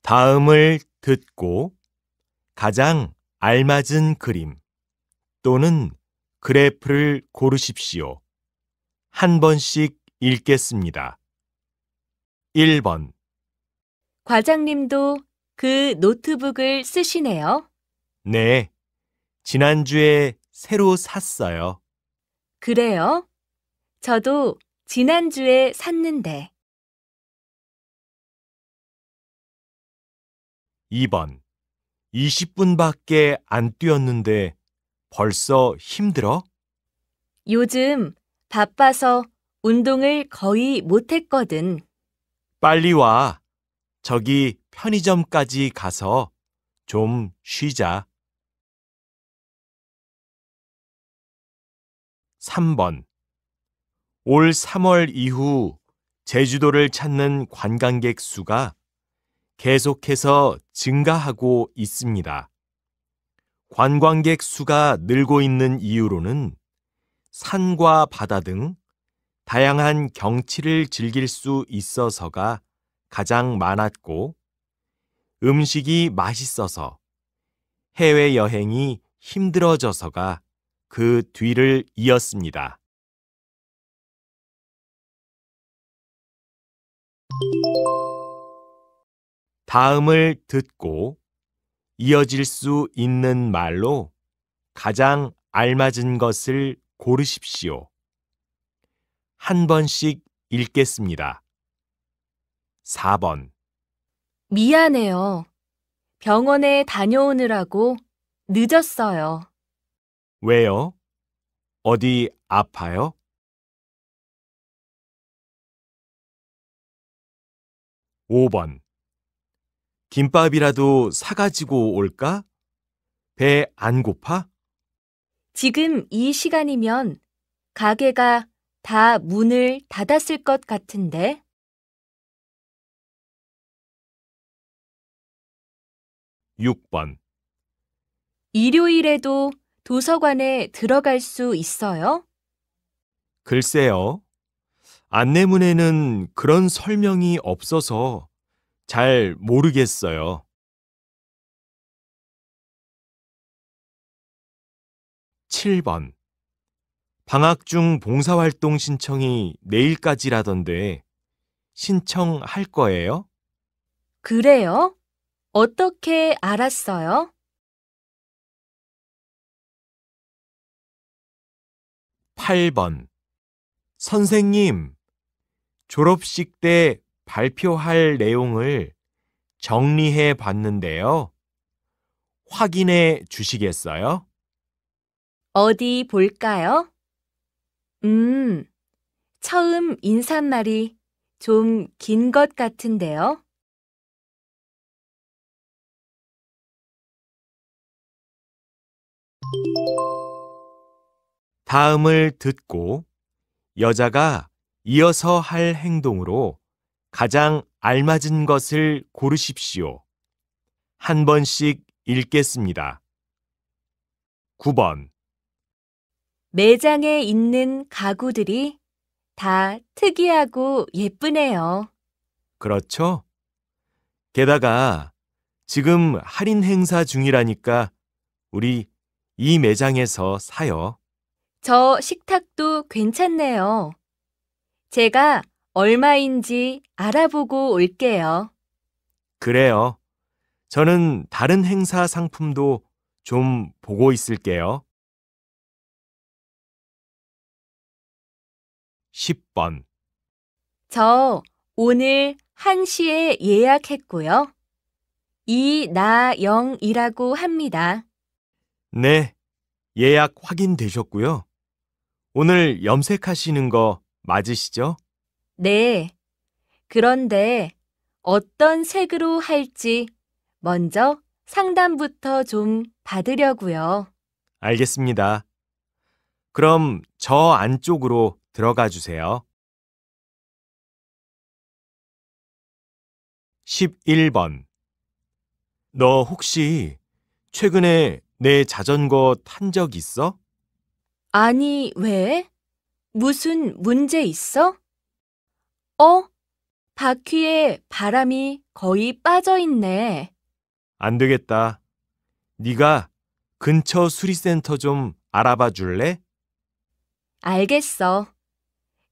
다음을 듣고 가장 알맞은 그림 또는 그래프를 고르십시오. 한 번씩 읽겠습니다. 1번, 과장님도 그 노트북을 쓰시네요. 네, 지난주에 새로 샀어요. 그래요? 저도 지난주에 샀는데. 2번, 20분밖에 안 뛰었는데 벌써 힘들어? 요즘 바빠서 운동을 거의 못했거든. 빨리 와. 저기 편의점까지 가서 좀 쉬자. 3번. 올 3월 이후 제주도를 찾는 관광객 수가 계속해서 증가하고 있습니다. 관광객 수가 늘고 있는 이유로는 산과 바다 등 다양한 경치를 즐길 수 있어서가 가장 많았고, 음식이 맛있어서 해외여행이 힘들어져서가 그 뒤를 이었습니다. 다음을 듣고 이어질 수 있는 말로 가장 알맞은 것을 고르십시오. 한 번씩 읽겠습니다. 4번. 미안해요. 병원에 다녀오느라고 늦었어요. 왜요? 어디 아파요? 5번. 김밥이라도 사가지고 올까? 배 안 고파? 지금 이 시간이면 가게가 다 문을 닫았을 것 같은데. 6번. 일요일에도 도서관에 들어갈 수 있어요? 글쎄요. 안내문에는 그런 설명이 없어서 잘 모르겠어요. 7번. 방학 중 봉사활동 신청이 내일까지라던데 신청할 거예요? 그래요? 어떻게 알았어요? 8번. 선생님, 졸업식 때 발표할 내용을 정리해 봤는데요. 확인해 주시겠어요? 어디 볼까요? 처음 인사말이 좀 긴 것 같은데요. 다음을 듣고 여자가 이어서 할 행동으로 가장 알맞은 것을 고르십시오. 한 번씩 읽겠습니다. 9번. 매장에 있는 가구들이 다 특이하고 예쁘네요. 그렇죠? 게다가 지금 할인 행사 중이라니까 우리 이 매장에서 사요. 저 식탁도 괜찮네요. 제가 얼마인지 알아보고 올게요. 그래요. 저는 다른 행사 상품도 좀 보고 있을게요. 10번. 저 오늘 1시에 예약했고요. 이나영이라고 합니다. 네, 예약 확인되셨고요. 오늘 염색하시는 거 맞으시죠? 네. 그런데 어떤 색으로 할지 먼저 상담부터 좀 받으려고요. 알겠습니다. 그럼 저 안쪽으로 들어가 주세요. 11번. 너 혹시 최근에 내 자전거 탄 적 있어? 아니, 왜? 무슨 문제 있어? 어? 바퀴에 바람이 거의 빠져 있네. 안 되겠다. 네가 근처 수리센터 좀 알아봐 줄래? 알겠어.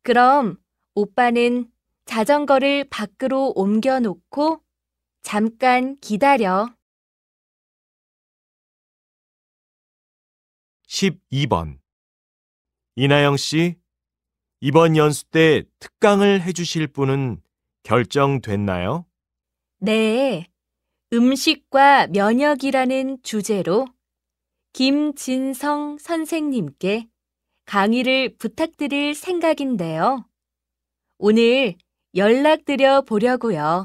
그럼 오빠는 자전거를 밖으로 옮겨 놓고 잠깐 기다려. 12번. 이나영 씨, 이번 연수 때 특강을 해주실 분은 결정됐나요? 네, 음식과 면역이라는 주제로 김진성 선생님께 강의를 부탁드릴 생각인데요. 오늘 연락드려 보려고요.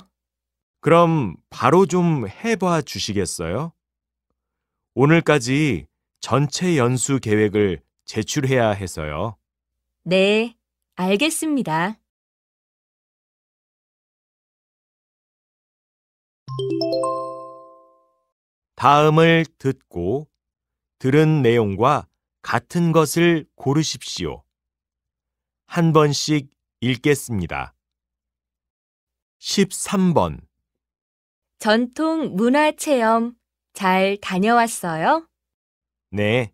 그럼 바로 좀 해봐 주시겠어요? 오늘까지 전체 연수 계획을 제출해야 해서요. 네, 알겠습니다. 다음을 듣고 들은 내용과 같은 것을 고르십시오. 한 번씩 읽겠습니다. 13번. 전통 문화체험 잘 다녀왔어요? 네.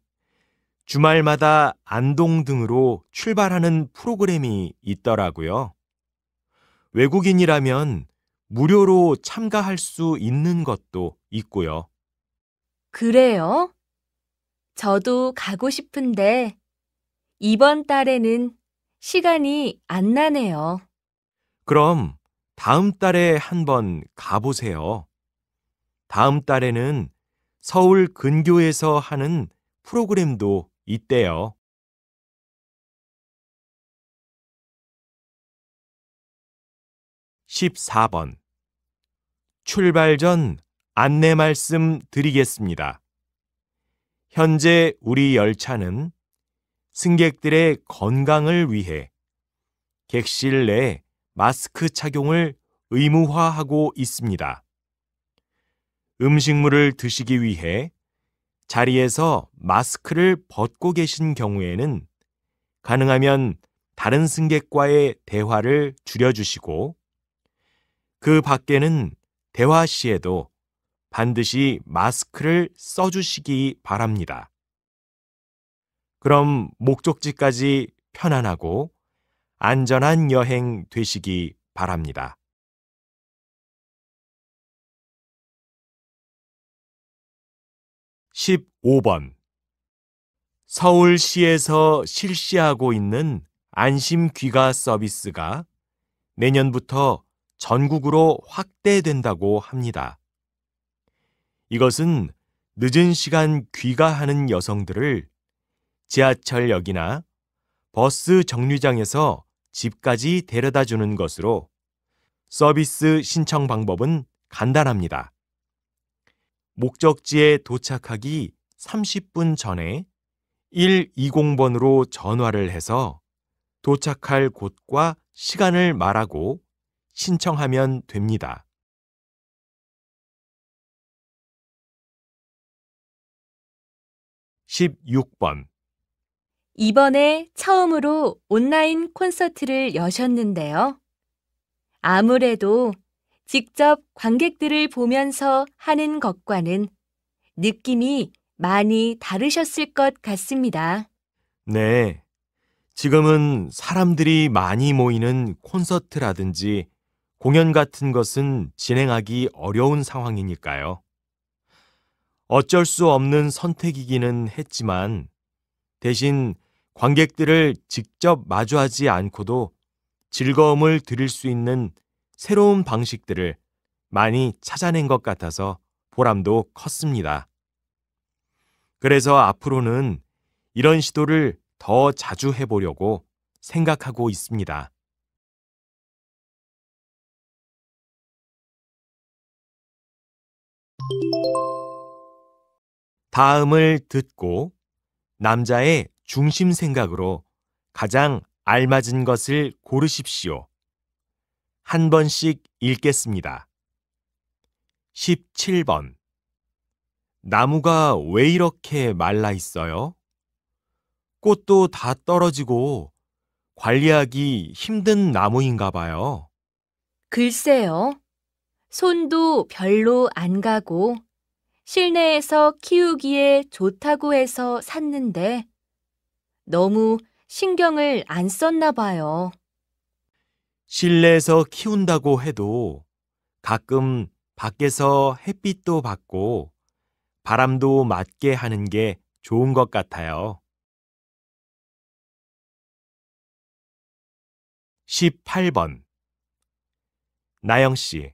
주말마다 안동 등으로 출발하는 프로그램이 있더라고요. 외국인이라면 무료로 참가할 수 있는 것도 있고요. 그래요? 저도 가고 싶은데 이번 달에는 시간이 안 나네요. 그럼 다음 달에 한번 가보세요. 다음 달에는 서울 근교에서 하는 프로그램도 있대요. 14번. 출발 전 안내 말씀 드리겠습니다. 현재 우리 열차는 승객들의 건강을 위해 객실 내 마스크 착용을 의무화하고 있습니다. 음식물을 드시기 위해 자리에서 마스크를 벗고 계신 경우에는 가능하면 다른 승객과의 대화를 줄여주시고 그 밖에는 대화 시에도 반드시 마스크를 써주시기 바랍니다. 그럼 목적지까지 편안하고 안전한 여행 되시기 바랍니다. 15번. 서울시에서 실시하고 있는 안심 귀가 서비스가 내년부터 전국으로 확대된다고 합니다. 이것은 늦은 시간 귀가하는 여성들을 지하철역이나 버스 정류장에서 집까지 데려다 주는 것으로 서비스 신청 방법은 간단합니다. 목적지에 도착하기 30분 전에 120번으로 전화를 해서 도착할 곳과 시간을 말하고 신청하면 됩니다. 16번. 이번에 처음으로 온라인 콘서트를 여셨는데요. 아무래도 직접 관객들을 보면서 하는 것과는 느낌이 많이 다르셨을 것 같습니다. 네. 지금은 사람들이 많이 모이는 콘서트라든지 공연 같은 것은 진행하기 어려운 상황이니까요. 어쩔 수 없는 선택이기는 했지만 대신 관객들을 직접 마주하지 않고도 즐거움을 드릴 수 있는 새로운 방식들을 많이 찾아낸 것 같아서 보람도 컸습니다. 그래서 앞으로는 이런 시도를 더 자주 해보려고 생각하고 있습니다. 다음을 듣고 남자의 중심 생각으로 가장 알맞은 것을 고르십시오. 한 번씩 읽겠습니다. 17번. 나무가 왜 이렇게 말라 있어요? 꽃도 다 떨어지고 관리하기 힘든 나무인가 봐요. 글쎄요. 손도 별로 안 가고 실내에서 키우기에 좋다고 해서 샀는데 너무 신경을 안 썼나 봐요. 실내에서 키운다고 해도 가끔 밖에서 햇빛도 받고 바람도 맞게 하는 게 좋은 것 같아요. 18번. 나영 씨,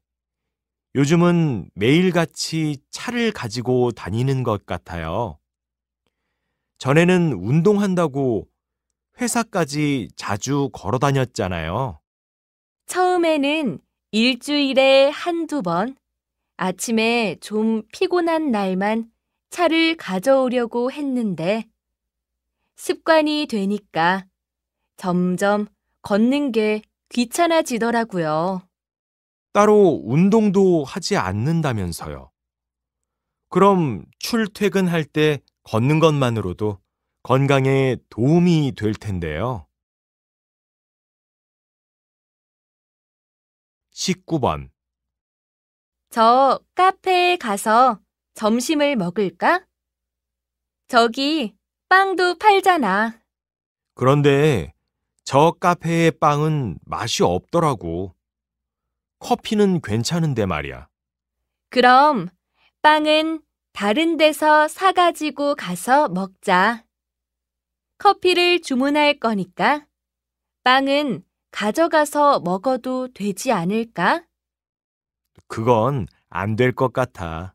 요즘은 매일같이 차를 가지고 다니는 것 같아요. 전에는 운동한다고 회사까지 자주 걸어 다녔잖아요. 처음에는 일주일에 한두 번, 아침에 좀 피곤한 날만 차를 가져오려고 했는데 습관이 되니까 점점 걷는 게 귀찮아지더라고요. 따로 운동도 하지 않는다면서요. 그럼 출퇴근할 때 걷는 것만으로도 건강에 도움이 될 텐데요. 19번. 저 카페에 가서 점심을 먹을까? 저기 빵도 팔잖아. 그런데 저 카페의 빵은 맛이 없더라고. 커피는 괜찮은데 말이야. 그럼 빵은 다른 데서 사가지고 가서 먹자. 커피를 주문할 거니까 빵은 가져가서 먹어도 되지 않을까? 그건 안 될 것 같아.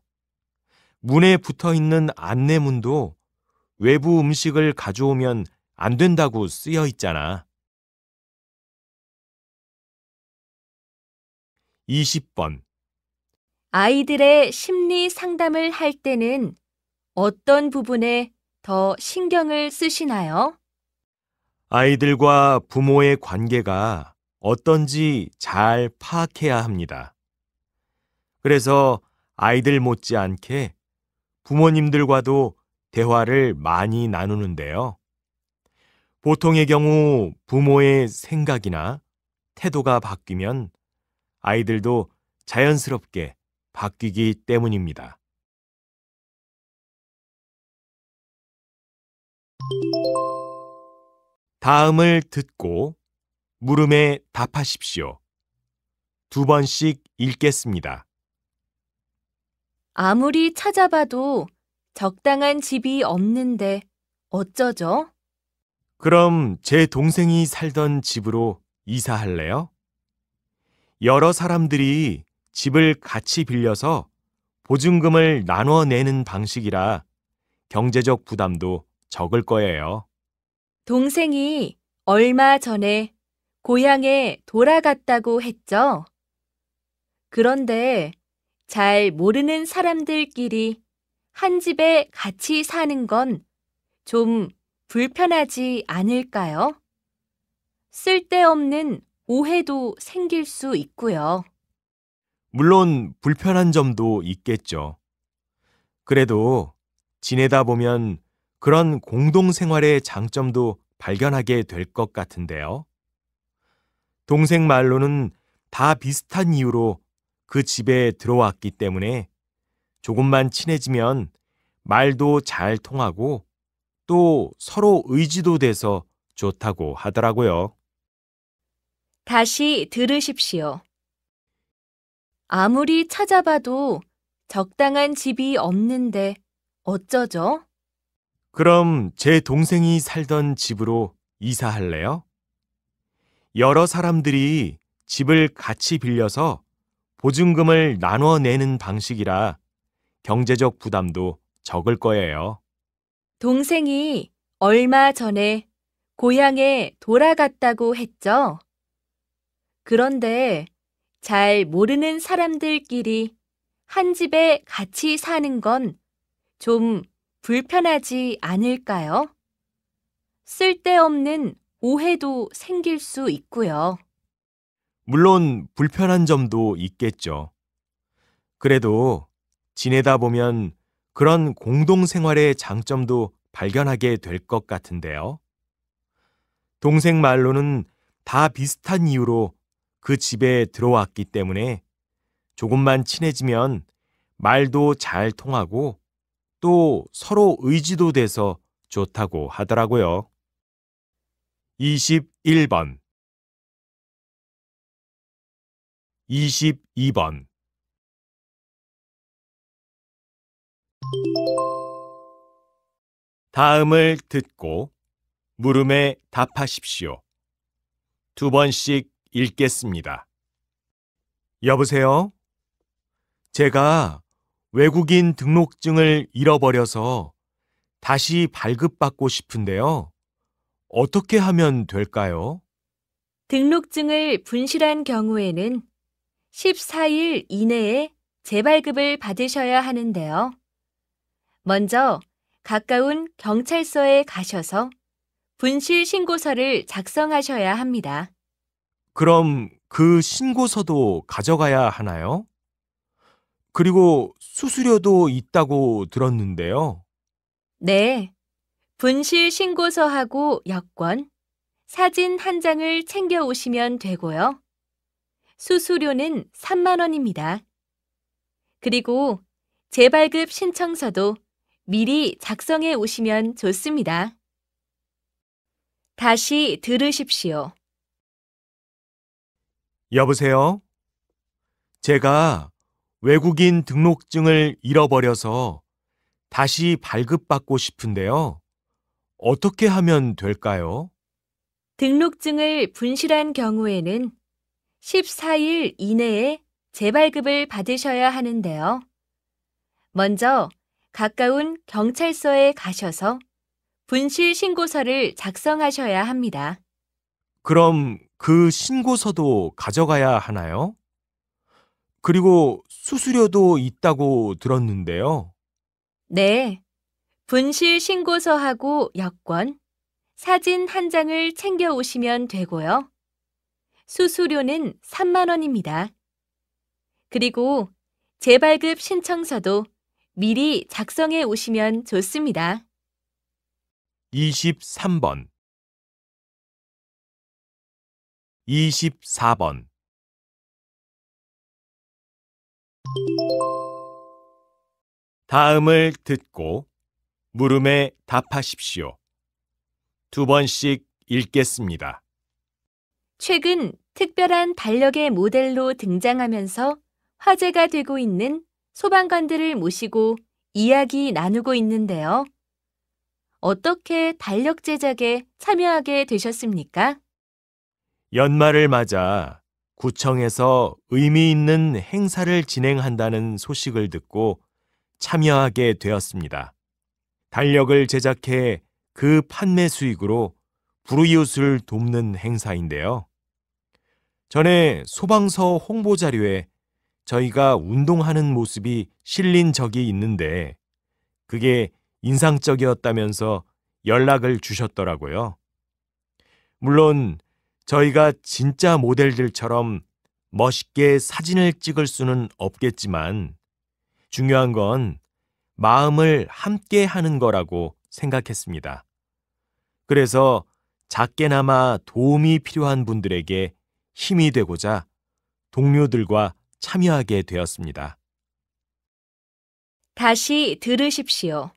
문에 붙어 있는 안내문도 외부 음식을 가져오면 안 된다고 쓰여 있잖아. 20번. 아이들의 심리 상담을 할 때는 어떤 부분에 더 신경을 쓰시나요? 아이들과 부모의 관계가 어떤지 잘 파악해야 합니다. 그래서 아이들 못지않게 부모님들과도 대화를 많이 나누는데요. 보통의 경우 부모의 생각이나 태도가 바뀌면 아이들도 자연스럽게 바뀌기 때문입니다. 다음을 듣고 물음에 답하십시오. 두 번씩 읽겠습니다. 아무리 찾아봐도 적당한 집이 없는데 어쩌죠? 그럼 제 동생이 살던 집으로 이사할래요? 여러 사람들이 집을 같이 빌려서 보증금을 나눠 내는 방식이라 경제적 부담도 적을 거예요. 동생이 얼마 전에 고향에 돌아갔다고 했죠? 그런데 잘 모르는 사람들끼리 한 집에 같이 사는 건 좀 불편하지 않을까요? 쓸데없는 오해도 생길 수 있고요. 물론 불편한 점도 있겠죠. 그래도 지내다 보면 그런 공동생활의 장점도 발견하게 될 것 같은데요. 동생 말로는 다 비슷한 이유로 그 집에 들어왔기 때문에 조금만 친해지면 말도 잘 통하고 또 서로 의지도 돼서 좋다고 하더라고요. 다시 들으십시오. 아무리 찾아봐도 적당한 집이 없는데 어쩌죠? 그럼 제 동생이 살던 집으로 이사할래요? 여러 사람들이 집을 같이 빌려서 보증금을 나눠 내는 방식이라 경제적 부담도 적을 거예요. 동생이 얼마 전에 고향에 돌아갔다고 했죠? 그런데 잘 모르는 사람들끼리 한 집에 같이 사는 건 좀 불편하지 않을까요? 쓸데없는 오해도 생길 수 있고요. 물론 불편한 점도 있겠죠. 그래도 지내다 보면 그런 공동생활의 장점도 발견하게 될 것 같은데요. 동생 말로는 다 비슷한 이유로 그 집에 들어왔기 때문에 조금만 친해지면 말도 잘 통하고 또 서로 의지도 돼서 좋다고 하더라고요. 21번, 22번. 다음을 듣고 물음에 답하십시오. 두 번씩 읽겠습니다. 여보세요? 제가 외국인 등록증을 잃어버려서 다시 발급받고 싶은데요. 어떻게 하면 될까요? 등록증을 분실한 경우에는 14일 이내에 재발급을 받으셔야 하는데요. 먼저 가까운 경찰서에 가셔서 분실 신고서를 작성하셔야 합니다. 그럼 그 신고서도 가져가야 하나요? 그리고 수수료도 있다고 들었는데요. 네, 분실 신고서하고 여권, 사진 한 장을 챙겨 오시면 되고요. 수수료는 3만 원입니다. 그리고 재발급 신청서도 미리 작성해 오시면 좋습니다. 다시 들으십시오. 여보세요? 제가 외국인 등록증을 잃어버려서 다시 발급받고 싶은데요. 어떻게 하면 될까요? 등록증을 분실한 경우에는 14일 이내에 재발급을 받으셔야 하는데요. 먼저 가까운 경찰서에 가셔서 분실 신고서를 작성하셔야 합니다. 그럼 그 신고서도 가져가야 하나요? 그리고 수수료도 있다고 들었는데요. 네, 분실 신고서하고 여권, 사진 한 장을 챙겨 오시면 되고요. 수수료는 3만 원입니다. 그리고 재발급 신청서도 미리 작성해 오시면 좋습니다. 23번, 24번. 다음을 듣고 물음에 답하십시오. 두 번씩 읽겠습니다. 최근 특별한 달력의 모델로 등장하면서 화제가 되고 있는 소방관들을 모시고 이야기 나누고 있는데요. 어떻게 달력 제작에 참여하게 되셨습니까? 연말을 맞아 구청에서 의미 있는 행사를 진행한다는 소식을 듣고 참여하게 되었습니다. 달력을 제작해 그 판매 수익으로 불우이웃을 돕는 행사인데요. 전에 소방서 홍보 자료에 저희가 운동하는 모습이 실린 적이 있는데 그게 인상적이었다면서 연락을 주셨더라고요. 물론 저희가 진짜 모델들처럼 멋있게 사진을 찍을 수는 없겠지만 중요한 건 마음을 함께 하는 거라고 생각했습니다. 그래서 작게나마 도움이 필요한 분들에게 힘이 되고자 동료들과 참여하게 되었습니다. 다시 들으십시오.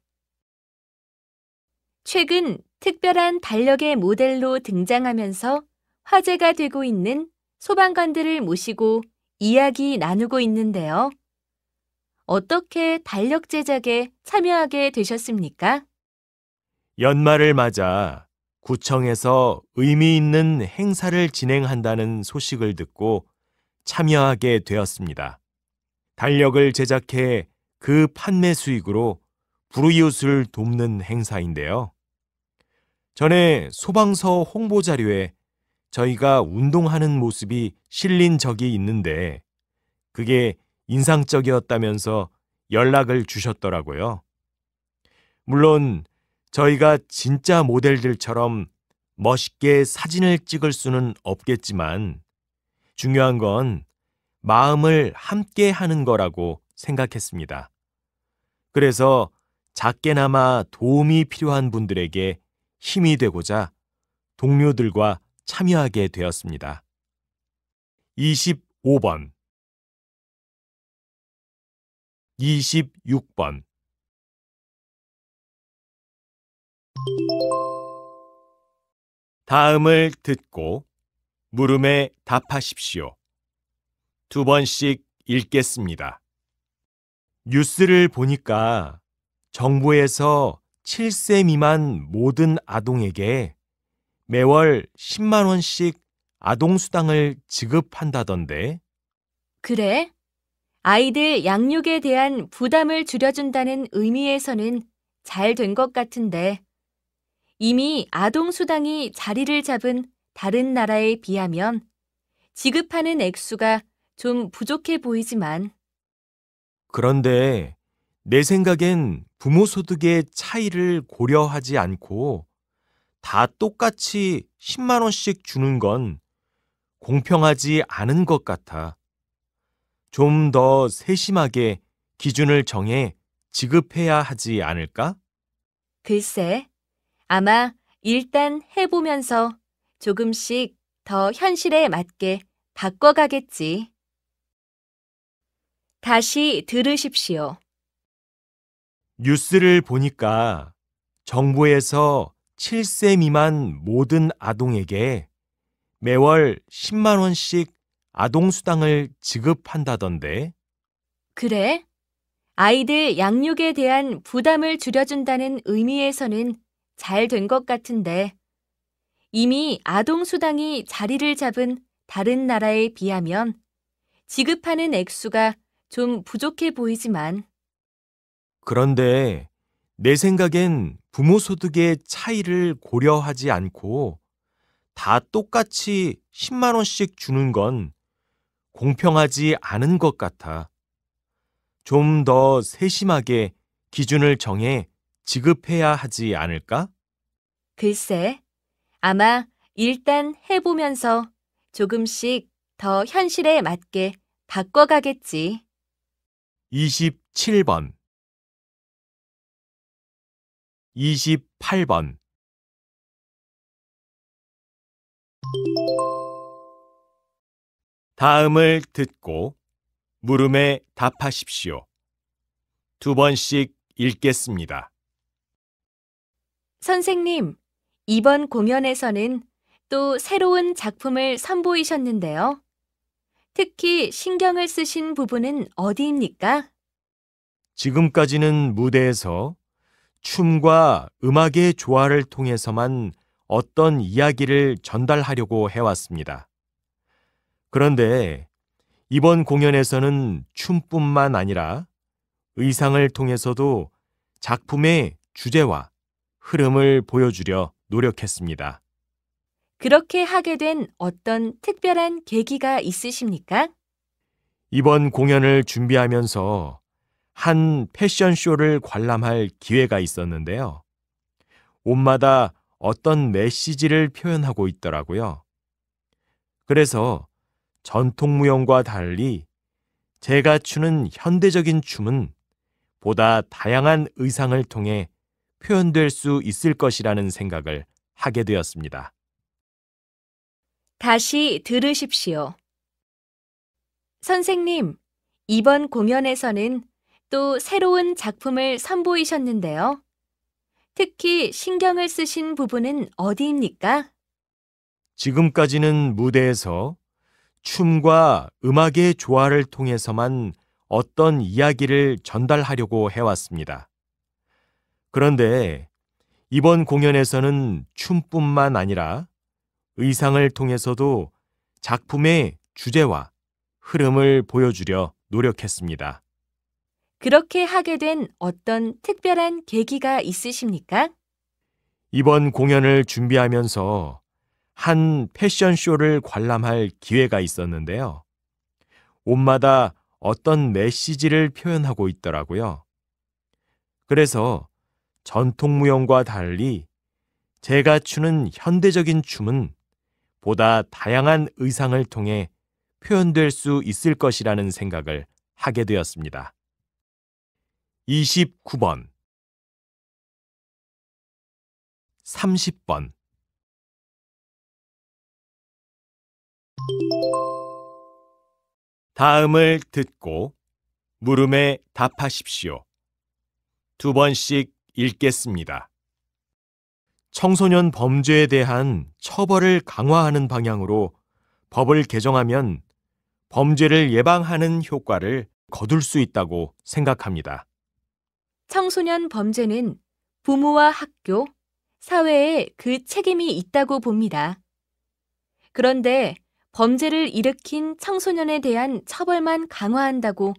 최근 특별한 달력의 모델로 등장하면서 화제가 되고 있는 소방관들을 모시고 이야기 나누고 있는데요. 어떻게 달력 제작에 참여하게 되셨습니까? 연말을 맞아 구청에서 의미 있는 행사를 진행한다는 소식을 듣고 참여하게 되었습니다. 달력을 제작해 그 판매 수익으로 불우이웃을 돕는 행사인데요. 전에 소방서 홍보 자료에 저희가 운동하는 모습이 실린 적이 있는데 그게 인상적이었다면서 연락을 주셨더라고요. 물론 저희가 진짜 모델들처럼 멋있게 사진을 찍을 수는 없겠지만 중요한 건 마음을 함께 하는 거라고 생각했습니다. 그래서 작게나마 도움이 필요한 분들에게 힘이 되고자 동료들과 참여하게 되었습니다. 25번, 26번. 다음을 듣고 물음에 답하십시오. 두 번씩 읽겠습니다. 뉴스를 보니까 정부에서 7세 미만 모든 아동에게 매월 10만 원씩 아동수당을 지급한다던데. 그래? 아이들 양육에 대한 부담을 줄여준다는 의미에서는 잘 된 것 같은데, 이미 아동수당이 자리를 잡은 다른 나라에 비하면 지급하는 액수가 좀 부족해 보이지만, 그런데 내 생각엔 부모 소득의 차이를 고려하지 않고 다 똑같이 10만 원씩 주는 건 공평하지 않은 것 같아. 좀 더 세심하게 기준을 정해 지급해야 하지 않을까? 글쎄, 아마 일단 해보면서 조금씩 더 현실에 맞게 바꿔가겠지. 다시 들으십시오. 뉴스를 보니까 정부에서 7세 미만 모든 아동에게 매월 10만 원씩 아동수당을 지급한다던데. 그래? 아이들 양육에 대한 부담을 줄여준다는 의미에서는 잘 된 것 같은데, 이미 아동수당이 자리를 잡은 다른 나라에 비하면 지급하는 액수가 좀 부족해 보이지만, 그런데 내 생각엔 부모 소득의 차이를 고려하지 않고 다 똑같이 10만 원씩 주는 건 공평하지 않은 것 같아. 좀 더 세심하게 기준을 정해 지급해야 하지 않을까? 글쎄, 아마 일단 해보면서 조금씩 더 현실에 맞게 바꿔가겠지. 27번, 28번. 다음을 듣고 물음에 답하십시오. 두 번씩 읽겠습니다. 선생님, 이번 공연에서는 또 새로운 작품을 선보이셨는데요. 특히 신경을 쓰신 부분은 어디입니까? 지금까지는 무대에서 춤과 음악의 조화를 통해서만 어떤 이야기를 전달하려고 해왔습니다. 그런데 이번 공연에서는 춤뿐만 아니라 의상을 통해서도 작품의 주제와 흐름을 보여주려 노력했습니다. 그렇게 하게 된 어떤 특별한 계기가 있으십니까? 이번 공연을 준비하면서 한 패션쇼를 관람할 기회가 있었는데요. 옷마다 어떤 메시지를 표현하고 있더라고요. 그래서 전통무용과 달리 제가 추는 현대적인 춤은 보다 다양한 의상을 통해 표현될 수 있을 것이라는 생각을 하게 되었습니다. 다시 들으십시오. 선생님, 이번 공연에서는 또 새로운 작품을 선보이셨는데요. 특히 신경을 쓰신 부분은 어디입니까? 지금까지는 무대에서 춤과 음악의 조화를 통해서만 어떤 이야기를 전달하려고 해왔습니다. 그런데 이번 공연에서는 춤뿐만 아니라 의상을 통해서도 작품의 주제와 흐름을 보여주려 노력했습니다. 그렇게 하게 된 어떤 특별한 계기가 있으십니까? 이번 공연을 준비하면서 한 패션쇼를 관람할 기회가 있었는데요. 옷마다 어떤 메시지를 표현하고 있더라고요. 그래서 전통무용과 달리 제가 추는 현대적인 춤은 보다 다양한 의상을 통해 표현될 수 있을 것이라는 생각을 하게 되었습니다. 29번, 30번. 다음을 듣고 물음에 답하십시오. 2번씩 읽겠습니다. 청소년 범죄에 대한 처벌을 강화하는 방향으로 법을 개정하면 범죄를 예방하는 효과를 거둘 수 있다고 생각합니다. 청소년 범죄는 부모와 학교, 사회에 그 책임이 있다고 봅니다. 그런데 범죄를 일으킨 청소년에 대한 처벌만 강화한다고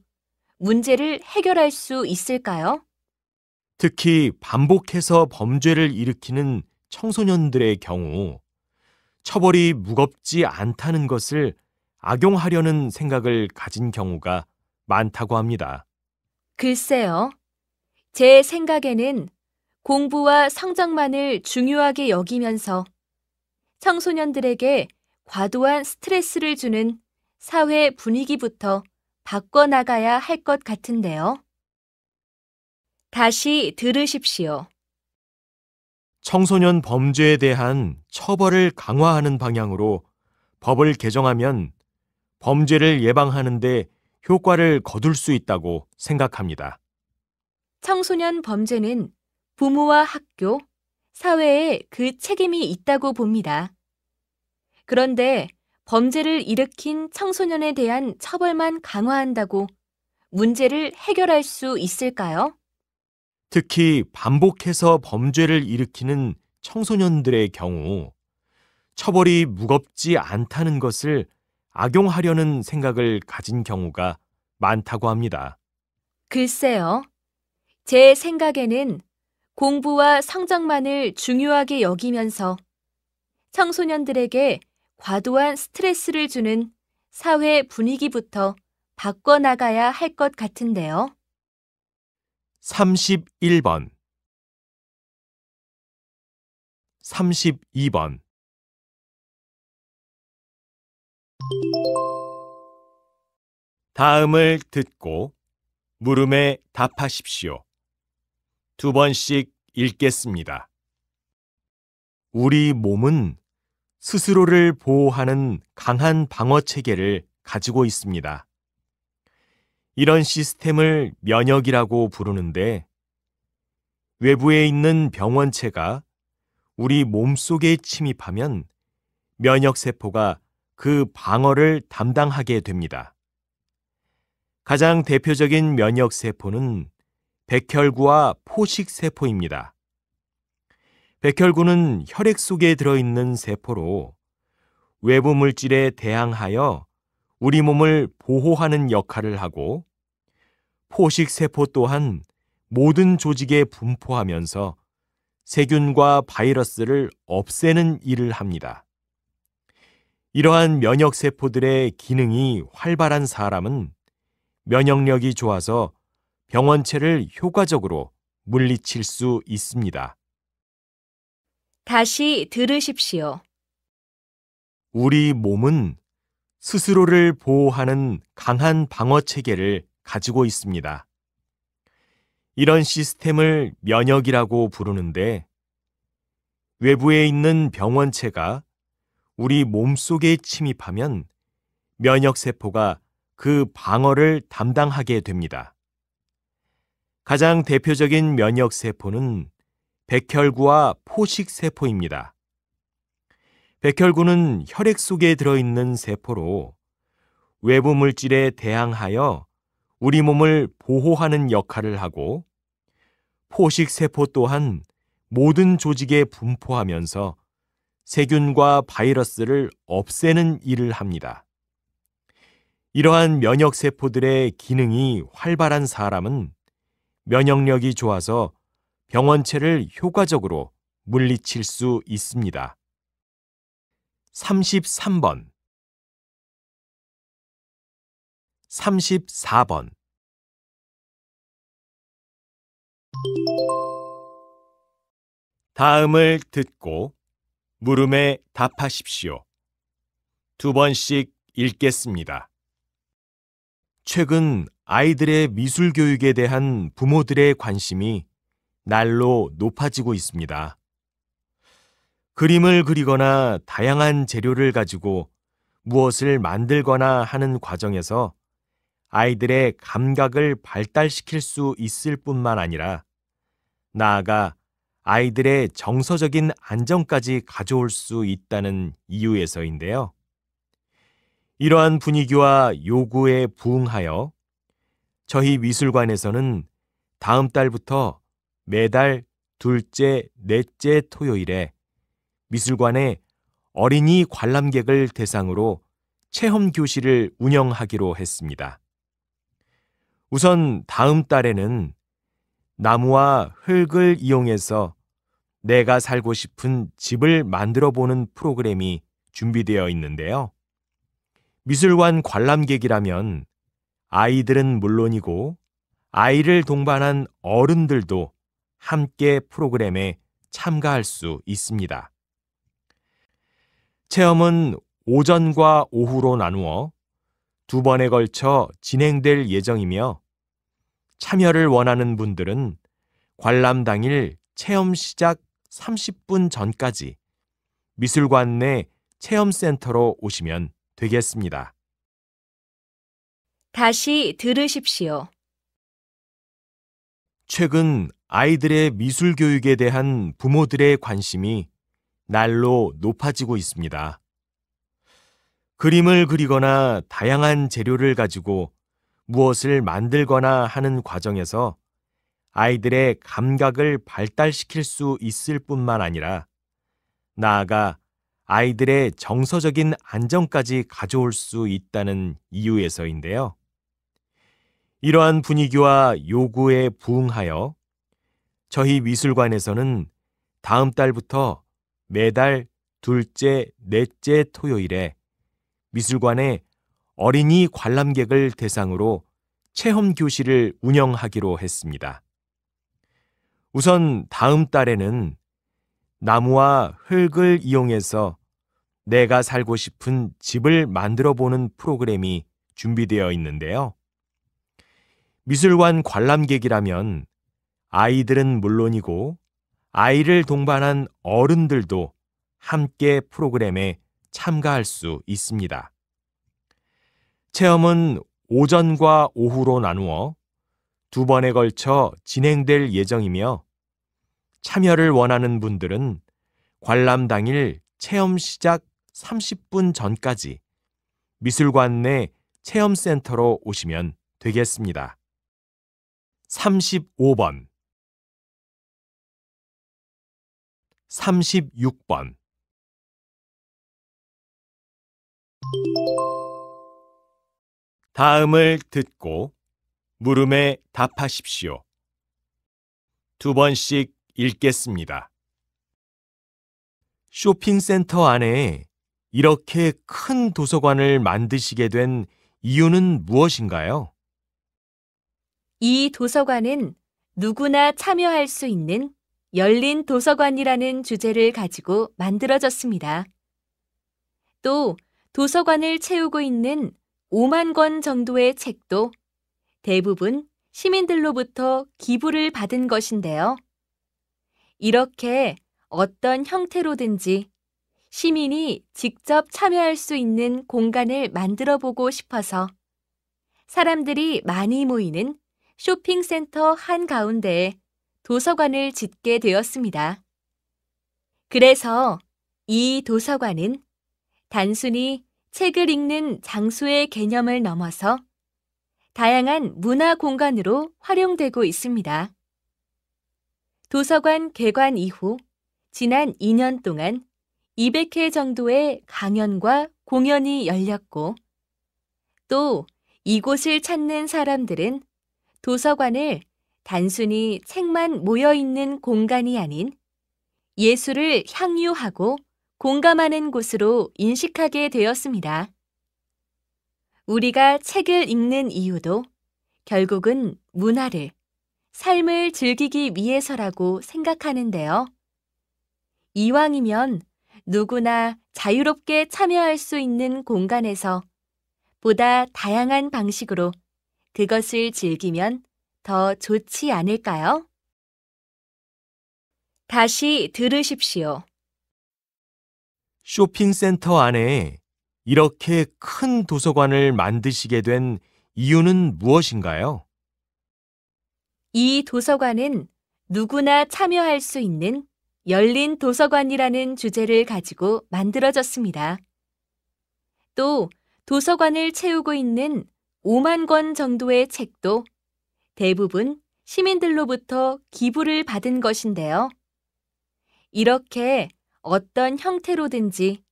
문제를 해결할 수 있을까요? 특히 반복해서 범죄를 일으키는 청소년들의 경우 처벌이 무겁지 않다는 것을 악용하려는 생각을 가진 경우가 많다고 합니다. 글쎄요. 제 생각에는 공부와 성적만을 중요하게 여기면서 청소년들에게 과도한 스트레스를 주는 사회 분위기부터 바꿔나가야 할 것 같은데요. 다시 들으십시오. 청소년 범죄에 대한 처벌을 강화하는 방향으로 법을 개정하면 범죄를 예방하는 데 효과를 거둘 수 있다고 생각합니다. 청소년 범죄는 부모와 학교, 사회에 그 책임이 있다고 봅니다. 그런데 범죄를 일으킨 청소년에 대한 처벌만 강화한다고 문제를 해결할 수 있을까요? 특히 반복해서 범죄를 일으키는 청소년들의 경우 처벌이 무겁지 않다는 것을 악용하려는 생각을 가진 경우가 많다고 합니다. 글쎄요. 제 생각에는 공부와 성적만을 중요하게 여기면서 청소년들에게 과도한 스트레스를 주는 사회 분위기부터 바꿔나가야 할 것 같은데요. 31번, 32번. 다음을 듣고 물음에 답하십시오. 2번씩 읽겠습니다. 우리 몸은 스스로를 보호하는 강한 방어 체계를 가지고 있습니다. 이런 시스템을 면역이라고 부르는데 외부에 있는 병원체가 우리 몸속에 침입하면 면역세포가 그 방어를 담당하게 됩니다. 가장 대표적인 면역세포는 백혈구와 포식세포입니다. 백혈구는 혈액 속에 들어있는 세포로 외부 물질에 대항하여 우리 몸을 보호하는 역할을 하고 포식세포 또한 모든 조직에 분포하면서 세균과 바이러스를 없애는 일을 합니다. 이러한 면역세포들의 기능이 활발한 사람은 면역력이 좋아서 병원체를 효과적으로 물리칠 수 있습니다. 다시 들으십시오. 우리 몸은 스스로를 보호하는 강한 방어 체계를 가지고 있습니다. 이런 시스템을 면역이라고 부르는데 외부에 있는 병원체가 우리 몸속에 침입하면 면역세포가 그 방어를 담당하게 됩니다. 가장 대표적인 면역세포는 백혈구와 포식세포입니다. 백혈구는 혈액 속에 들어있는 세포로 외부 물질에 대항하여 우리 몸을 보호하는 역할을 하고 포식세포 또한 모든 조직에 분포하면서 세균과 바이러스를 없애는 일을 합니다. 이러한 면역세포들의 기능이 활발한 사람은 면역력이 좋아서 병원체를 효과적으로 물리칠 수 있습니다. 33번, 34번. 다음을 듣고 물음에 답하십시오. 2번씩 읽겠습니다. 최근 아이들의 미술 교육에 대한 부모들의 관심이 날로 높아지고 있습니다. 그림을 그리거나 다양한 재료를 가지고 무엇을 만들거나 하는 과정에서 아이들의 감각을 발달시킬 수 있을 뿐만 아니라 나아가 아이들의 정서적인 안정까지 가져올 수 있다는 이유에서인데요. 이러한 분위기와 요구에 부응하여 저희 미술관에서는 다음 달부터 매달 둘째, 넷째 토요일에 미술관에 어린이 관람객을 대상으로 체험 교실을 운영하기로 했습니다. 우선 다음 달에는 나무와 흙을 이용해서 내가 살고 싶은 집을 만들어 보는 프로그램이 준비되어 있는데요. 미술관 관람객이라면 아이들은 물론이고 아이를 동반한 어른들도 함께 프로그램에 참가할 수 있습니다. 체험은 오전과 오후로 나누어 2번에 걸쳐 진행될 예정이며 참여를 원하는 분들은 관람 당일 체험 시작 30분 전까지 미술관 내 체험센터로 오시면 되겠습니다. 다시 들으십시오. 최근 아이들의 미술 교육에 대한 부모들의 관심이 날로 높아지고 있습니다. 그림을 그리거나 다양한 재료를 가지고 무엇을 만들거나 하는 과정에서 아이들의 감각을 발달시킬 수 있을 뿐만 아니라 나아가 아이들의 정서적인 안정까지 가져올 수 있다는 이유에서인데요. 이러한 분위기와 요구에 부응하여 저희 미술관에서는 다음 달부터 매달 둘째, 넷째 토요일에 미술관에 어린이 관람객을 대상으로 체험 교실을 운영하기로 했습니다. 우선 다음 달에는 나무와 흙을 이용해서 내가 살고 싶은 집을 만들어 보는 프로그램이 준비되어 있는데요. 미술관 관람객이라면 아이들은 물론이고 아이를 동반한 어른들도 함께 프로그램에 참가할 수 있습니다. 체험은 오전과 오후로 나누어 2번에 걸쳐 진행될 예정이며 참여를 원하는 분들은 관람 당일 체험 시작 30분 전까지 미술관 내 체험센터로 오시면 되겠습니다. 35번, 36번. 다음을 듣고 물음에 답하십시오. 2번씩 읽겠습니다. 쇼핑센터 안에 이렇게 큰 도서관을 만드시게 된 이유는 무엇인가요? 이 도서관은 누구나 참여할 수 있는 열린 도서관이라는 주제를 가지고 만들어졌습니다. 또 도서관을 채우고 있는 5만 권 정도의 책도 대부분 시민들로부터 기부를 받은 것인데요. 이렇게 어떤 형태로든지 시민이 직접 참여할 수 있는 공간을 만들어 보고 싶어서 사람들이 많이 모이는 쇼핑센터 한가운데에 도서관을 짓게 되었습니다. 그래서 이 도서관은 단순히 책을 읽는 장소의 개념을 넘어서 다양한 문화 공간으로 활용되고 있습니다. 도서관 개관 이후 지난 2년 동안 200회 정도의 강연과 공연이 열렸고 또 이곳을 찾는 사람들은 도서관을 단순히 책만 모여 있는 공간이 아닌 예술을 향유하고 공감하는 곳으로 인식하게 되었습니다. 우리가 책을 읽는 이유도 결국은 문화를, 삶을 즐기기 위해서라고 생각하는데요. 이왕이면 누구나 자유롭게 참여할 수 있는 공간에서 보다 다양한 방식으로 그것을 즐기면 더 좋지 않을까요? 다시 들으십시오. 쇼핑센터 안에 이렇게 큰 도서관을 만드시게 된 이유는 무엇인가요? 이 도서관은 누구나 참여할 수 있는 열린 도서관이라는 주제를 가지고 만들어졌습니다. 또 도서관을 채우고 있는 5만 권 정도의 책도 대부분 시민들로부터 기부를 받은 것인데요. 이렇게 어떤 형태로든지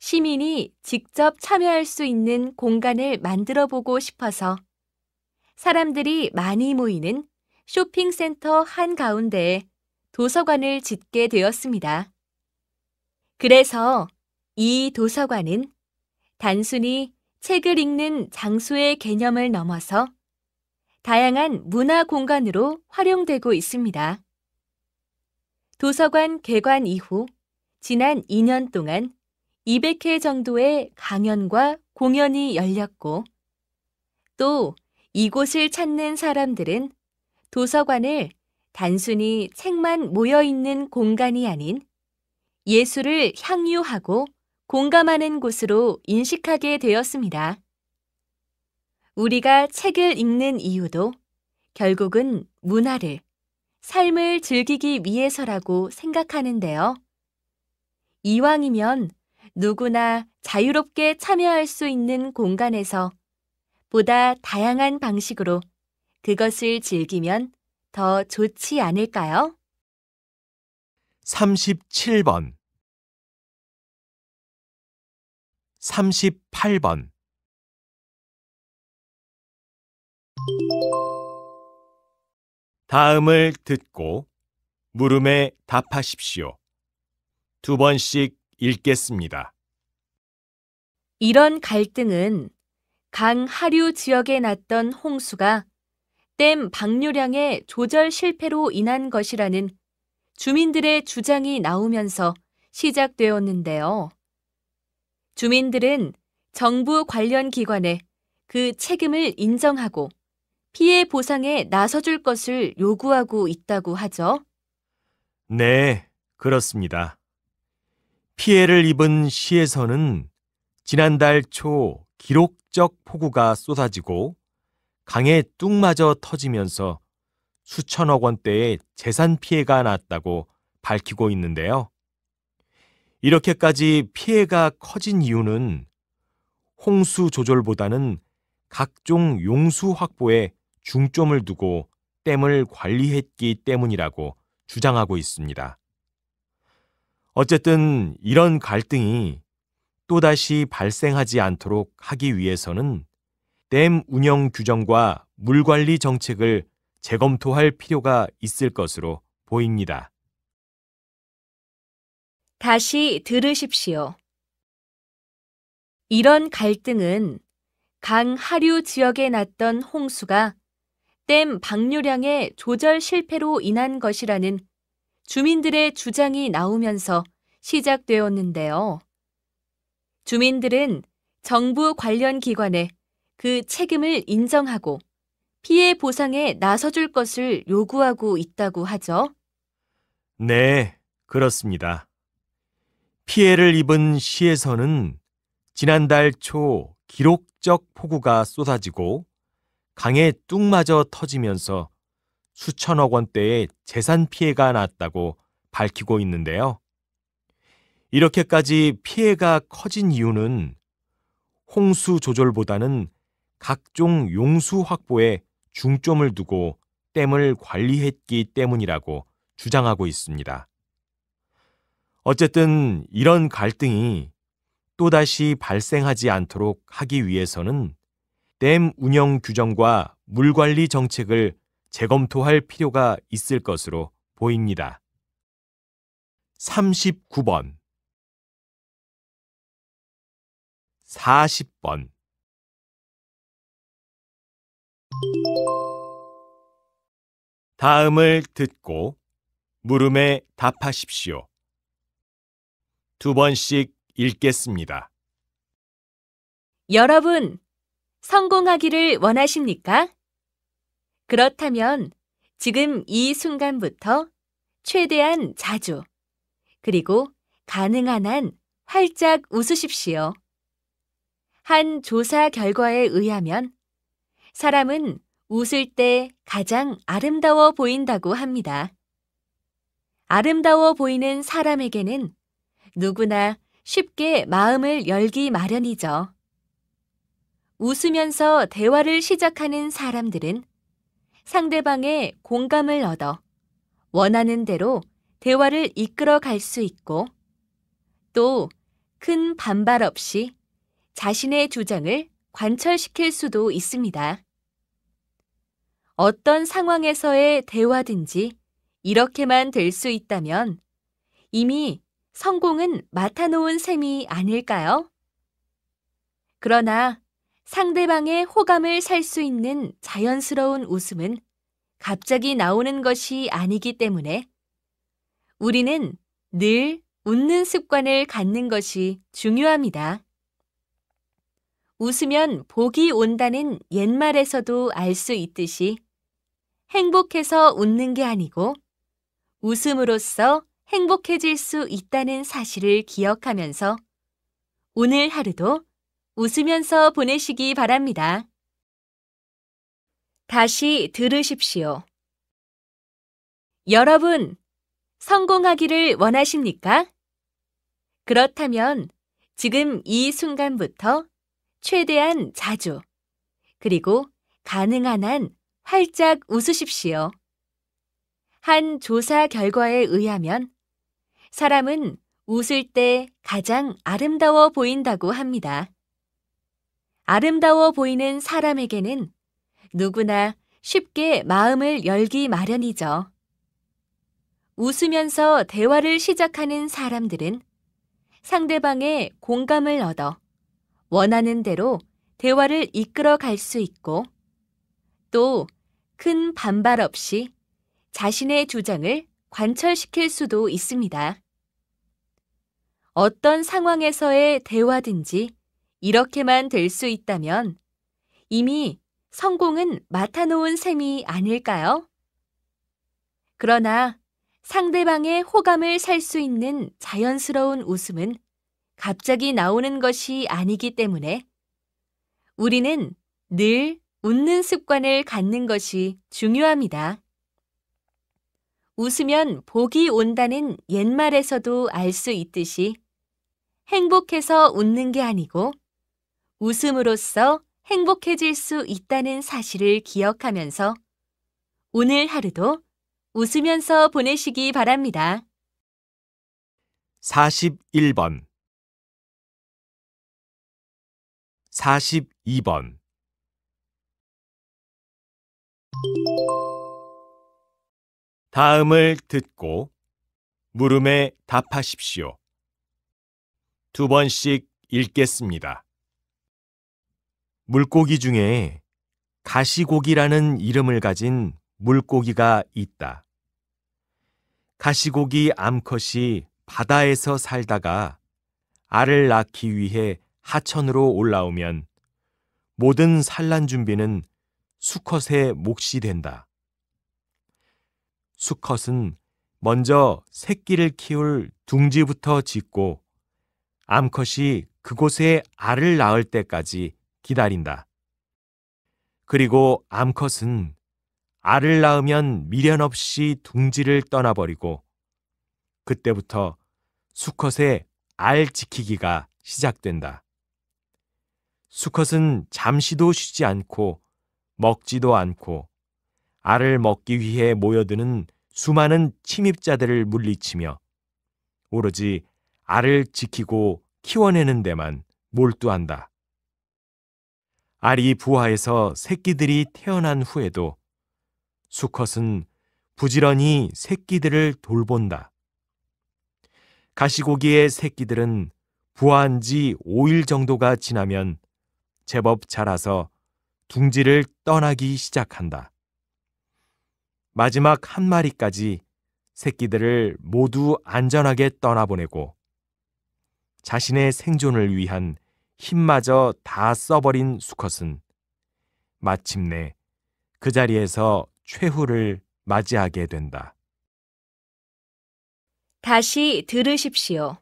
시민이 직접 참여할 수 있는 공간을 만들어 보고 싶어서 사람들이 많이 모이는 쇼핑센터 한가운데에 도서관을 짓게 되었습니다. 그래서 이 도서관은 단순히 책을 읽는 장소의 개념을 넘어서 다양한 문화 공간으로 활용되고 있습니다. 도서관 개관 이후 지난 2년 동안 200회 정도의 강연과 공연이 열렸고, 또 이곳을 찾는 사람들은 도서관을 단순히 책만 모여있는 공간이 아닌 예술을 향유하고 공감하는 곳으로 인식하게 되었습니다. 우리가 책을 읽는 이유도 결국은 문화를, 삶을 즐기기 위해서라고 생각하는데요. 이왕이면 누구나 자유롭게 참여할 수 있는 공간에서 보다 다양한 방식으로 그것을 즐기면 더 좋지 않을까요? 37번, 38번. 다음을 듣고 물음에 답하십시오. 2번씩 읽겠습니다. 이런 갈등은 강 하류 지역에 났던 홍수가 댐 방류량의 조절 실패로 인한 것이라는 주민들의 주장이 나오면서 시작되었는데요. 주민들은 정부 관련 기관에 그 책임을 인정하고 피해 보상에 나서줄 것을 요구하고 있다고 하죠. 네, 그렇습니다. 피해를 입은 시에서는 지난달 초 기록적 폭우가 쏟아지고 강에 뚝 맞아 터지면서 수천억 원대의 재산 피해가 났다고 밝히고 있는데요. 이렇게까지 피해가 커진 이유는 홍수 조절보다는 각종 용수 확보에 중점을 두고 댐을 관리했기 때문이라고 주장하고 있습니다. 어쨌든 이런 갈등이 또다시 발생하지 않도록 하기 위해서는 댐 운영 규정과 물관리 정책을 재검토할 필요가 있을 것으로 보입니다. 다시 들으십시오. 이런 갈등은 강 하류 지역에 났던 홍수가 댐 방류량의 조절 실패로 인한 것이라는 주민들의 주장이 나오면서 시작되었는데요. 주민들은 정부 관련 기관에 그 책임을 인정하고 피해 보상에 나서줄 것을 요구하고 있다고 하죠. 네, 그렇습니다. 피해를 입은 시에서는 지난달 초 기록적 폭우가 쏟아지고 강에 뚝 맞아 터지면서 수천억 원대의 재산 피해가 났다고 밝히고 있는데요. 이렇게까지 피해가 커진 이유는 홍수 조절보다는 각종 용수 확보에 중점을 두고 댐을 관리했기 때문이라고 주장하고 있습니다. 어쨌든 이런 갈등이 또다시 발생하지 않도록 하기 위해서는 댐 운영 규정과 물관리 정책을 재검토할 필요가 있을 것으로 보입니다. 39번, 40번. 다음을 듣고 물음에 답하십시오. 2번씩 읽겠습니다. 여러분, 성공하기를 원하십니까? 그렇다면 지금 이 순간부터 최대한 자주, 그리고 가능한 한 활짝 웃으십시오. 한 조사 결과에 의하면 사람은 웃을 때 가장 아름다워 보인다고 합니다. 아름다워 보이는 사람에게는 누구나 쉽게 마음을 열기 마련이죠. 웃으면서 대화를 시작하는 사람들은 상대방의 공감을 얻어 원하는 대로 대화를 이끌어 갈 수 있고 또 큰 반발 없이 자신의 주장을 관철시킬 수도 있습니다. 어떤 상황에서의 대화든지 이렇게만 될 수 있다면 이미 성공은 맡아놓은 셈이 아닐까요? 그러나 상대방의 호감을 살 수 있는 자연스러운 웃음은 갑자기 나오는 것이 아니기 때문에 우리는 늘 웃는 습관을 갖는 것이 중요합니다. 웃으면 복이 온다는 옛말에서도 알 수 있듯이 행복해서 웃는 게 아니고 웃음으로써 행복해질 수 있다는 사실을 기억하면서 오늘 하루도 웃으면서 보내시기 바랍니다. 다시 들으십시오. 여러분, 성공하기를 원하십니까? 그렇다면 지금 이 순간부터 최대한 자주, 그리고 가능한 한 활짝 웃으십시오. 한 조사 결과에 의하면 사람은 웃을 때 가장 아름다워 보인다고 합니다. 아름다워 보이는 사람에게는 누구나 쉽게 마음을 열기 마련이죠. 웃으면서 대화를 시작하는 사람들은 상대방의 공감을 얻어 원하는 대로 대화를 이끌어 갈 수 있고 또 큰 반발 없이 자신의 주장을 관철시킬 수도 있습니다. 어떤 상황에서의 대화든지 이렇게만 될 수 있다면 이미 성공은 맡아놓은 셈이 아닐까요? 그러나 상대방의 호감을 살 수 있는 자연스러운 웃음은 갑자기 나오는 것이 아니기 때문에 우리는 늘 웃는 습관을 갖는 것이 중요합니다. 웃으면 복이 온다는 옛말에서도 알 수 있듯이 행복해서 웃는 게 아니고 웃음으로써 행복해질 수 있다는 사실을 기억하면서 오늘 하루도 웃으면서 보내시기 바랍니다. 41번 42번 다음을 듣고 물음에 답하십시오. 두 번씩 읽겠습니다. 물고기 중에 가시고기라는 이름을 가진 물고기가 있다. 가시고기 암컷이 바다에서 살다가 알을 낳기 위해 하천으로 올라오면 모든 산란 준비는 수컷의 몫이 된다. 수컷은 먼저 새끼를 키울 둥지부터 짓고 암컷이 그곳에 알을 낳을 때까지 기다린다. 그리고 암컷은 알을 낳으면 미련 없이 둥지를 떠나버리고 그때부터 수컷의 알 지키기가 시작된다. 수컷은 잠시도 쉬지 않고 먹지도 않고 알을 먹기 위해 모여드는 수많은 침입자들을 물리치며 오로지 알을 지키고 키워내는 데만 몰두한다. 알이 부화해서 새끼들이 태어난 후에도 수컷은 부지런히 새끼들을 돌본다. 가시고기의 새끼들은 부화한 지 5일 정도가 지나면 제법 자라서 둥지를 떠나기 시작한다. 마지막 한 마리까지 새끼들을 모두 안전하게 떠나보내고 자신의 생존을 위한 힘마저 다 써버린 수컷은 마침내 그 자리에서 최후를 맞이하게 된다. 다시 들으십시오.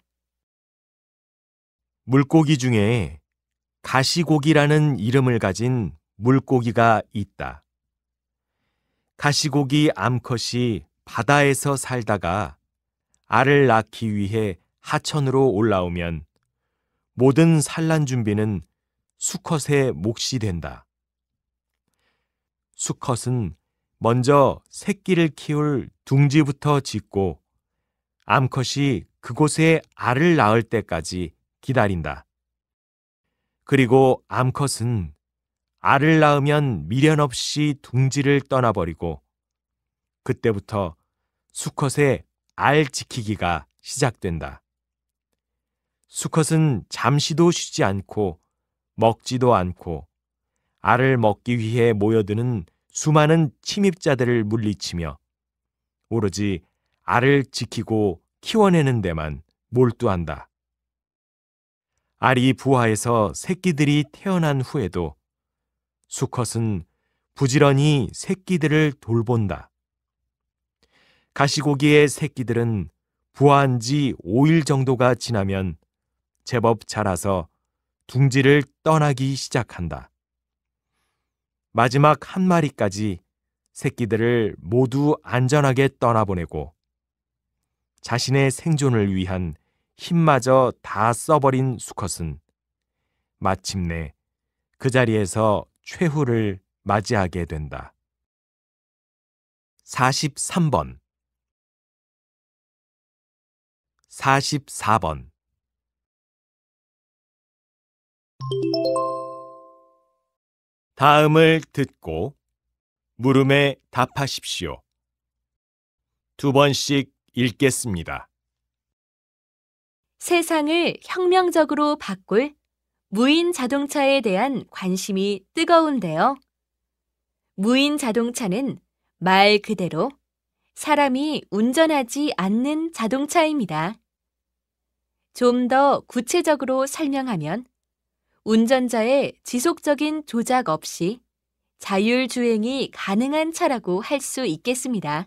물고기 중에 가시고기라는 이름을 가진 물고기가 있다. 가시고기 암컷이 바다에서 살다가 알을 낳기 위해 하천으로 올라오면 모든 산란 준비는 수컷의 몫이 된다. 수컷은 먼저 새끼를 키울 둥지부터 짓고 암컷이 그곳에 알을 낳을 때까지 기다린다. 그리고 암컷은 알을 낳으면 미련 없이 둥지를 떠나버리고 그때부터 수컷의 알 지키기가 시작된다. 수컷은 잠시도 쉬지 않고 먹지도 않고 알을 먹기 위해 모여드는 수많은 침입자들을 물리치며 오로지 알을 지키고 키워내는 데만 몰두한다. 알이 부화해서 새끼들이 태어난 후에도 수컷은 부지런히 새끼들을 돌본다. 가시고기의 새끼들은 부화한 지 5일 정도가 지나면 제법 자라서 둥지를 떠나기 시작한다. 마지막 한 마리까지 새끼들을 모두 안전하게 떠나보내고 자신의 생존을 위한 힘마저 다 써버린 수컷은 마침내 그 자리에서 최후를 맞이하게 된다. 43번 44번 다음을 듣고 물음에 답하십시오. 2번씩 읽겠습니다. 세상을 혁명적으로 바꿀 무인 자동차에 대한 관심이 뜨거운데요. 무인 자동차는 말 그대로 사람이 운전하지 않는 자동차입니다. 좀 더 구체적으로 설명하면 운전자의 지속적인 조작 없이 자율주행이 가능한 차라고 할 수 있겠습니다.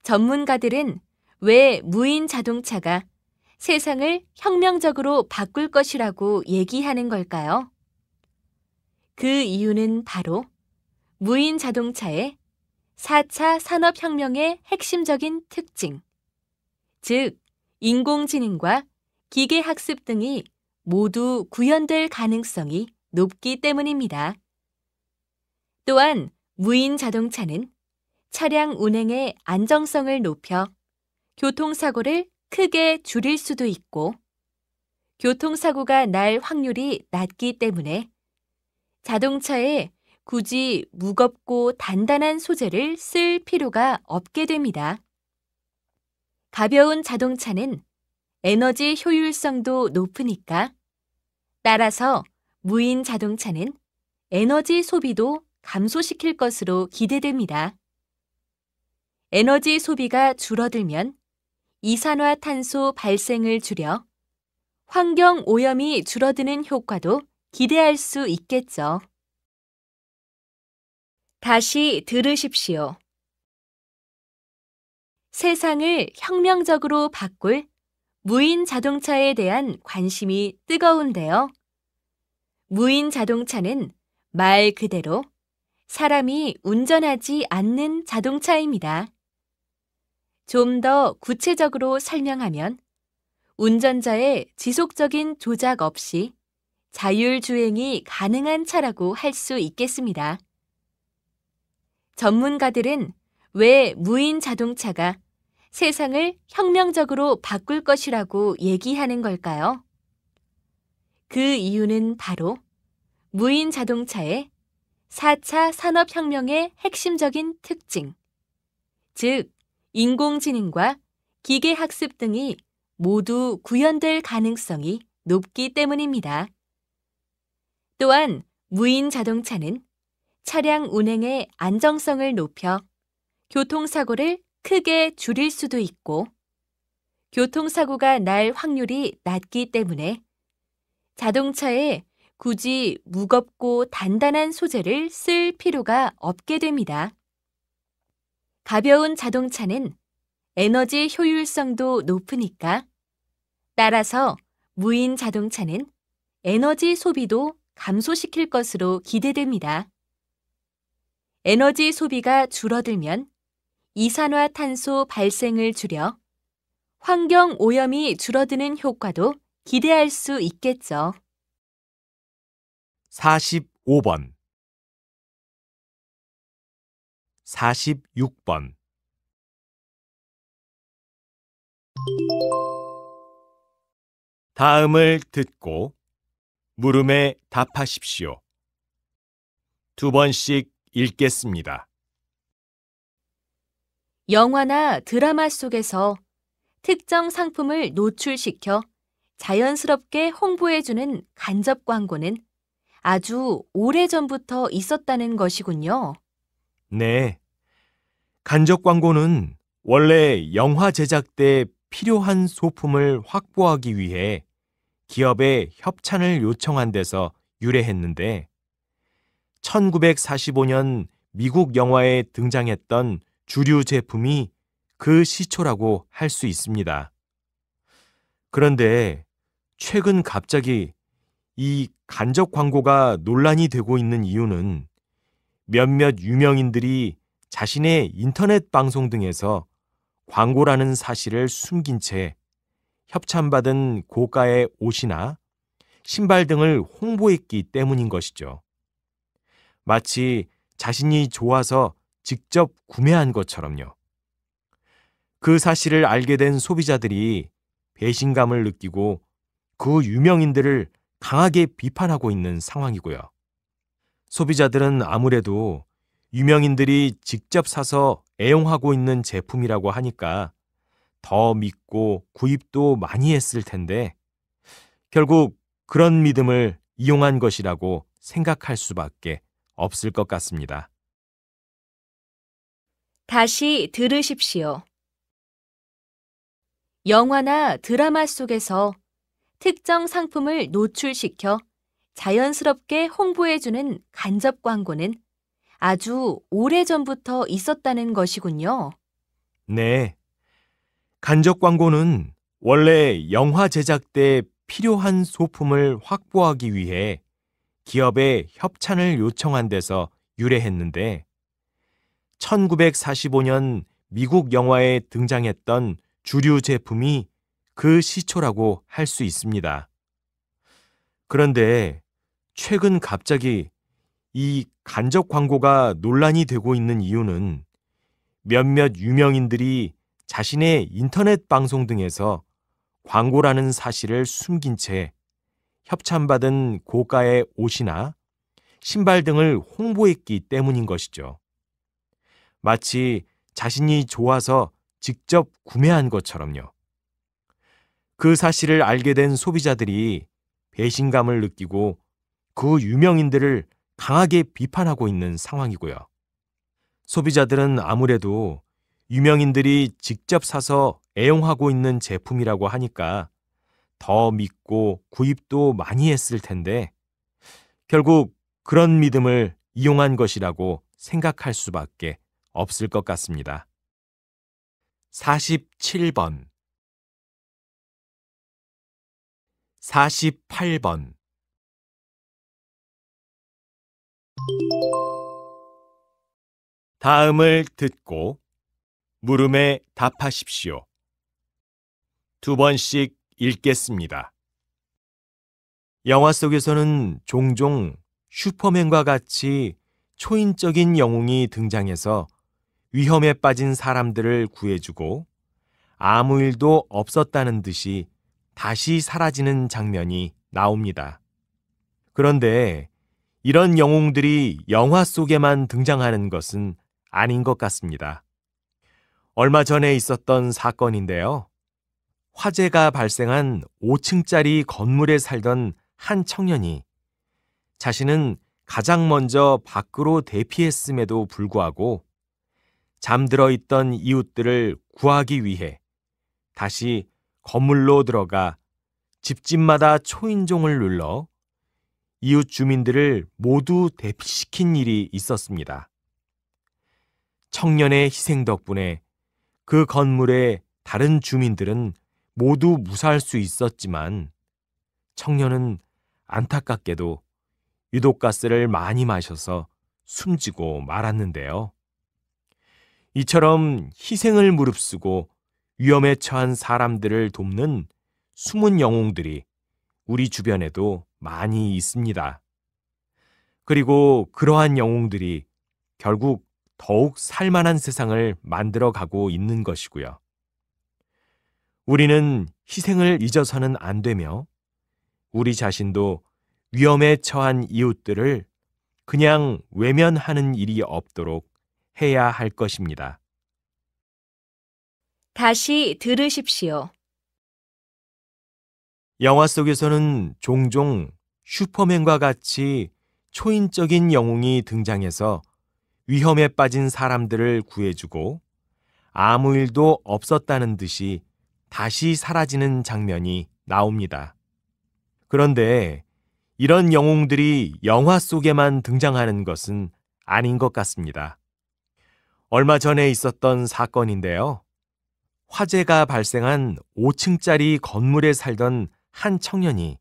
전문가들은 왜 무인 자동차가 세상을 혁명적으로 바꿀 것이라고 얘기하는 걸까요? 그 이유는 바로 무인 자동차의 4차 산업혁명의 핵심적인 특징, 즉 인공지능과 기계학습 등이 모두 구현될 가능성이 높기 때문입니다. 또한 무인 자동차는 차량 운행의 안정성을 높여 교통사고를 크게 줄일 수도 있고 교통사고가 날 확률이 낮기 때문에 자동차에 굳이 무겁고 단단한 소재를 쓸 필요가 없게 됩니다. 가벼운 자동차는 에너지 효율성도 높으니까 따라서 무인 자동차는 에너지 소비도 감소시킬 것으로 기대됩니다. 에너지 소비가 줄어들면 이산화탄소 발생을 줄여 환경 오염이 줄어드는 효과도 기대할 수 있겠죠. 다시 들으십시오. 세상을 혁명적으로 바꿀 무인 자동차에 대한 관심이 뜨거운데요. 무인 자동차는 말 그대로 사람이 운전하지 않는 자동차입니다. 좀 더 구체적으로 설명하면 운전자의 지속적인 조작 없이 자율주행이 가능한 차라고 할 수 있겠습니다. 전문가들은 왜 무인 자동차가 세상을 혁명적으로 바꿀 것이라고 얘기하는 걸까요? 그 이유는 바로 무인 자동차의 4차 산업혁명의 핵심적인 특징, 즉 인공지능과 기계학습 등이 모두 구현될 가능성이 높기 때문입니다. 또한 무인 자동차는 차량 운행의 안정성을 높여 교통사고를 크게 줄일 수도 있고 교통사고가 날 확률이 낮기 때문에 자동차에 굳이 무겁고 단단한 소재를 쓸 필요가 없게 됩니다. 가벼운 자동차는 에너지 효율성도 높으니까 따라서 무인 자동차는 에너지 소비도 감소시킬 것으로 기대됩니다. 에너지 소비가 줄어들면 이산화탄소 발생을 줄여 환경 오염이 줄어드는 효과도 기대할 수 있겠죠. 45번, 46번. 다음을 듣고 물음에 답하십시오. 두 번씩 읽겠습니다. 영화나 드라마 속에서 특정 상품을 노출시켜 자연스럽게 홍보해주는 간접 광고는 아주 오래전부터 있었다는 것이군요. 네. 간접 광고는 원래 영화 제작 때 필요한 소품을 확보하기 위해 기업에 협찬을 요청한 데서 유래했는데 1945년 미국 영화에 등장했던 주류 제품이 그 시초라고 할 수 있습니다. 그런데 최근 갑자기 이 간접 광고가 논란이 되고 있는 이유는 몇몇 유명인들이 자신의 인터넷 방송 등에서 광고라는 사실을 숨긴 채 협찬받은 고가의 옷이나 신발 등을 홍보했기 때문인 것이죠. 마치 자신이 좋아서 직접 구매한 것처럼요. 그 사실을 알게 된 소비자들이 배신감을 느끼고 그 유명인들을 강하게 비판하고 있는 상황이고요. 소비자들은 아무래도 유명인들이 직접 사서 애용하고 있는 제품이라고 하니까 더 믿고 구입도 많이 했을 텐데 결국 그런 믿음을 이용한 것이라고 생각할 수밖에 없을 것 같습니다. 다시 들으십시오. 영화나 드라마 속에서 특정 상품을 노출시켜 자연스럽게 홍보해주는 간접 광고는 아주 오래전부터 있었다는 것이군요. 네. 간접 광고는 원래 영화 제작 때 필요한 소품을 확보하기 위해 기업에 협찬을 요청한 데서 유래했는데 1945년 미국 영화에 등장했던 주류 제품이 그 시초라고 할 수 있습니다. 그런데 최근 갑자기 이 간접 광고가 논란이 되고 있는 이유는 몇몇 유명인들이 자신의 인터넷 방송 등에서 광고라는 사실을 숨긴 채 협찬받은 고가의 옷이나 신발 등을 홍보했기 때문인 것이죠. 마치 자신이 좋아서 직접 구매한 것처럼요. 그 사실을 알게 된 소비자들이 배신감을 느끼고 그 유명인들을 강하게 비판하고 있는 상황이고요. 소비자들은 아무래도 유명인들이 직접 사서 애용하고 있는 제품이라고 하니까 더 믿고 구입도 많이 했을 텐데 결국 그런 믿음을 이용한 것이라고 생각할 수밖에 없을 것 같습니다. 47번, 48번. 다음을 듣고 물음에 답하십시오. 두 번씩 읽겠습니다. 영화 속에서는 종종 슈퍼맨과 같이 초인적인 영웅이 등장해서 위험에 빠진 사람들을 구해주고 아무 일도 없었다는 듯이 다시 사라지는 장면이 나옵니다. 그런데 이런 영웅들이 영화 속에만 등장하는 것은 아닌 것 같습니다. 얼마 전에 있었던 사건인데요. 화재가 발생한 5층짜리 건물에 살던 한 청년이 자신은 가장 먼저 밖으로 대피했음에도 불구하고 잠들어 있던 이웃들을 구하기 위해 다시 건물로 들어가 집집마다 초인종을 눌러 이웃 주민들을 모두 대피시킨 일이 있었습니다. 청년의 희생 덕분에 그 건물의 다른 주민들은 모두 무사할 수 있었지만 청년은 안타깝게도 유독가스를 많이 마셔서 숨지고 말았는데요. 이처럼 희생을 무릅쓰고 위험에 처한 사람들을 돕는 숨은 영웅들이 우리 주변에도 많이 있습니다. 그리고 그러한 영웅들이 결국 더욱 살만한 세상을 만들어가고 있는 것이고요. 우리는 희생을 잊어서는 안 되며 우리 자신도 위험에 처한 이웃들을 그냥 외면하는 일이 없도록 해야 할 것입니다. 다시 들으십시오. 영화 속에서는 종종 슈퍼맨과 같이 초인적인 영웅이 등장해서 위험에 빠진 사람들을 구해주고 아무 일도 없었다는 듯이 다시 사라지는 장면이 나옵니다. 그런데 이런 영웅들이 영화 속에만 등장하는 것은 아닌 것 같습니다. 얼마 전에 있었던 사건인데요. 화재가 발생한 5층짜리 건물에 살던 한 청년이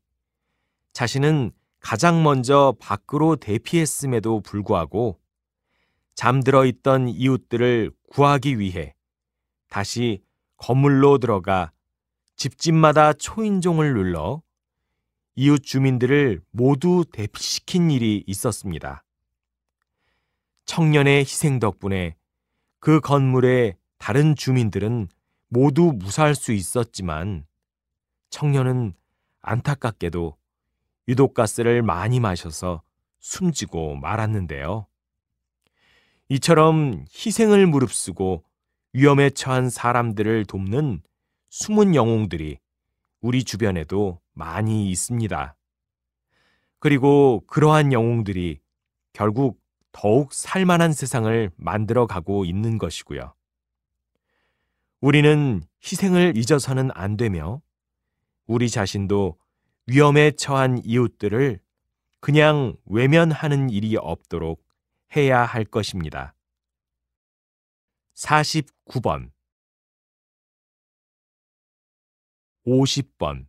자신은 가장 먼저 밖으로 대피했음에도 불구하고 잠들어 있던 이웃들을 구하기 위해 다시 건물로 들어가 집집마다 초인종을 눌러 이웃 주민들을 모두 대피시킨 일이 있었습니다. 청년의 희생 덕분에 그 건물의 다른 주민들은 모두 무사할 수 있었지만 청년은 안타깝게도 유독가스를 많이 마셔서 숨지고 말았는데요. 이처럼 희생을 무릅쓰고 위험에 처한 사람들을 돕는 숨은 영웅들이 우리 주변에도 많이 있습니다. 그리고 그러한 영웅들이 결국 더욱 살만한 세상을 만들어가고 있는 것이고요. 우리는 희생을 잊어서는 안 되며 우리 자신도 위험에 처한 이웃들을 그냥 외면하는 일이 없도록 해야 할 것입니다. 49번 50번